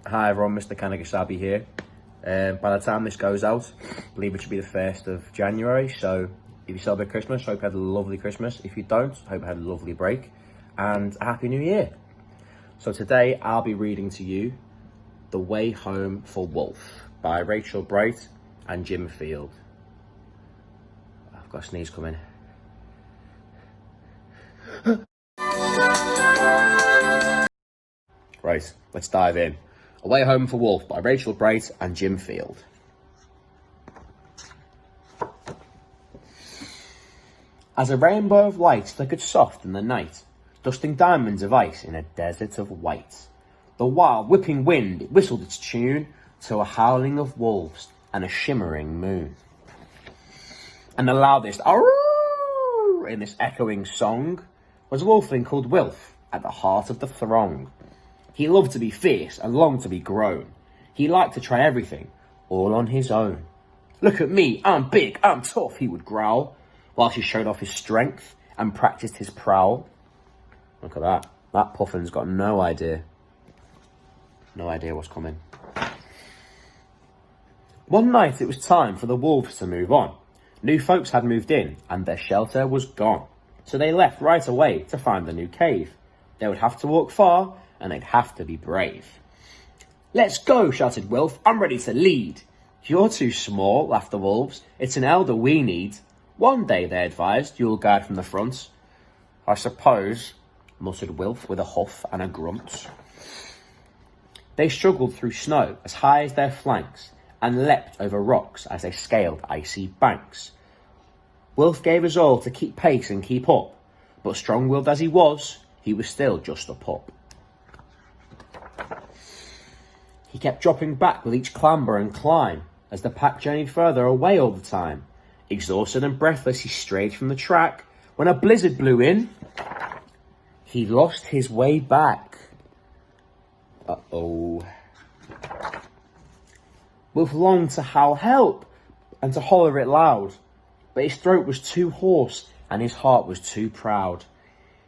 Hi everyone, Mr. Kanagisabi here. By the time this goes out, I believe it should be the 1st of January, so if you celebrate Christmas, hope you had a lovely Christmas. If you don't, hope you had a lovely break, and a Happy New Year. So today I'll be reading to you The Way Home for Wolf by Rachel Bright and Jim Field. I've got a sneeze coming. Right, let's dive in. A Way Home for Wolf by Rachel Bright and Jim Field. As a rainbow of light flickered soft in the night, dusting diamonds of ice in a desert of white, the wild whipping wind it whistled its tune to a howling of wolves and a shimmering moon. And the loudest "Arrrrrrr" in this echoing song was a wolfling called Wilf at the heart of the throng. He loved to be fierce and longed to be grown. He liked to try everything, all on his own. "Look at me, I'm big, I'm tough," he would growl, whilst he showed off his strength and practiced his prowl. Look at that. That puffin's got no idea. No idea what's coming. One night it was time for the wolves to move on. New folks had moved in and their shelter was gone. So they left right away to find a new cave. They would have to walk far and they'd have to be brave. "Let's go," shouted Wilf. "I'm ready to lead." "You're too small," laughed the wolves. "It's an elder we need." "One day," they advised, "you'll guide from the front." "I suppose," muttered Wilf with a huff and a grunt. They struggled through snow as high as their flanks and leapt over rocks as they scaled icy banks. Wilf gave his all to keep pace and keep up, but strong-willed as he was still just a pup. He kept dropping back with each clamber and climb as the pack journeyed further away all the time. Exhausted and breathless, he strayed from the track. When a blizzard blew in, he lost his way back. Uh-oh. Wilf longed to howl help and to holler it loud, but his throat was too hoarse and his heart was too proud.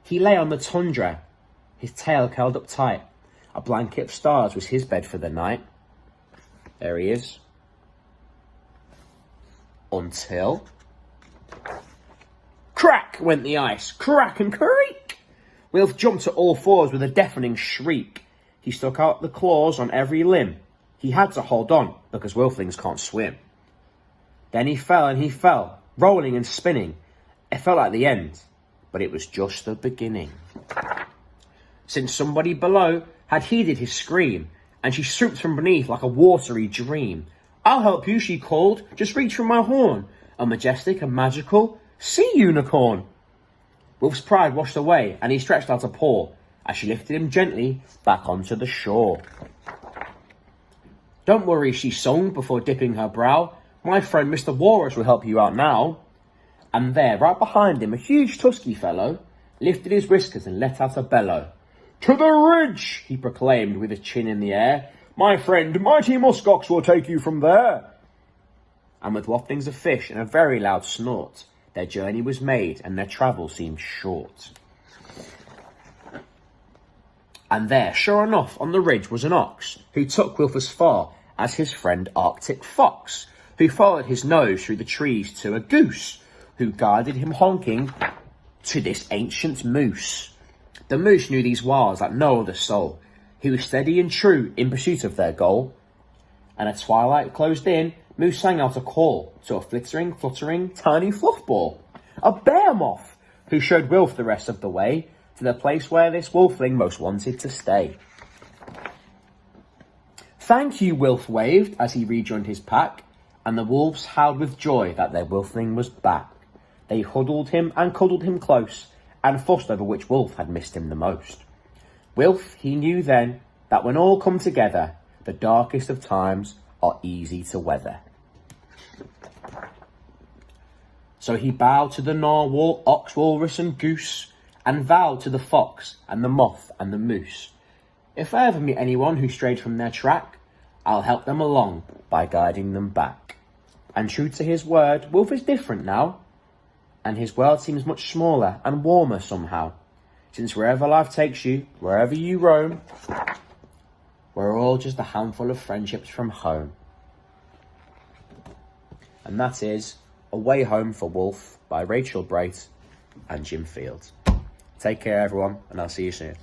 He lay on the tundra, his tail curled up tight. A blanket of stars was his bed for the night. There he is. Until... crack went the ice, crack and creak. Wilf jumped to all fours with a deafening shriek. He stuck out the claws on every limb. He had to hold on because wolflings can't swim. Then he fell, rolling and spinning. It felt like the end, but it was just the beginning. Since somebody below had heeded his scream, and she swooped from beneath like a watery dream. "I'll help you," she called, "just reach for my horn, a majestic and magical sea unicorn." Wilf's pride washed away, and he stretched out a paw as she lifted him gently back onto the shore. "Don't worry," she sung before dipping her brow. "My friend Mr. Walrus will help you out now." And there, right behind him, a huge tusky fellow lifted his whiskers and let out a bellow. "To the ridge," he proclaimed with his chin in the air. "My friend, mighty muskox will take you from there." And with waftlings of fish and a very loud snort, their journey was made and their travel seemed short. And there, sure enough, on the ridge was an ox, who took Wilf as far as his friend Arctic Fox, who followed his nose through the trees to a goose, who guided him honking to this ancient moose. The moose knew these wilds like no other soul. He was steady and true in pursuit of their goal. And as twilight closed in, Moose sang out a call to a flittering, fluttering, tiny fluff ball, a bear moth, who showed Wilf the rest of the way to the place where this wolfling most wanted to stay. "Thank you," Wilf waved as he rejoined his pack, and the wolves howled with joy that their wolfling was back. They huddled him and cuddled him close, and fussed over which wolf had missed him the most. Wilf, he knew then, that when all come together, the darkest of times are easy to weather. So he bowed to the narwhal, ox, walrus and goose, and vowed to the fox and the moth and the moose, "If I ever meet anyone who strayed from their track, I'll help them along by guiding them back." And true to his word, Wilf is different now, and his world seems much smaller and warmer somehow, since wherever life takes you, wherever you roam, We're all just a handful of friendships from home. And that is A Way Home for Wolf by Rachel Bright and Jim Fields. Take care, everyone, and I'll see you soon.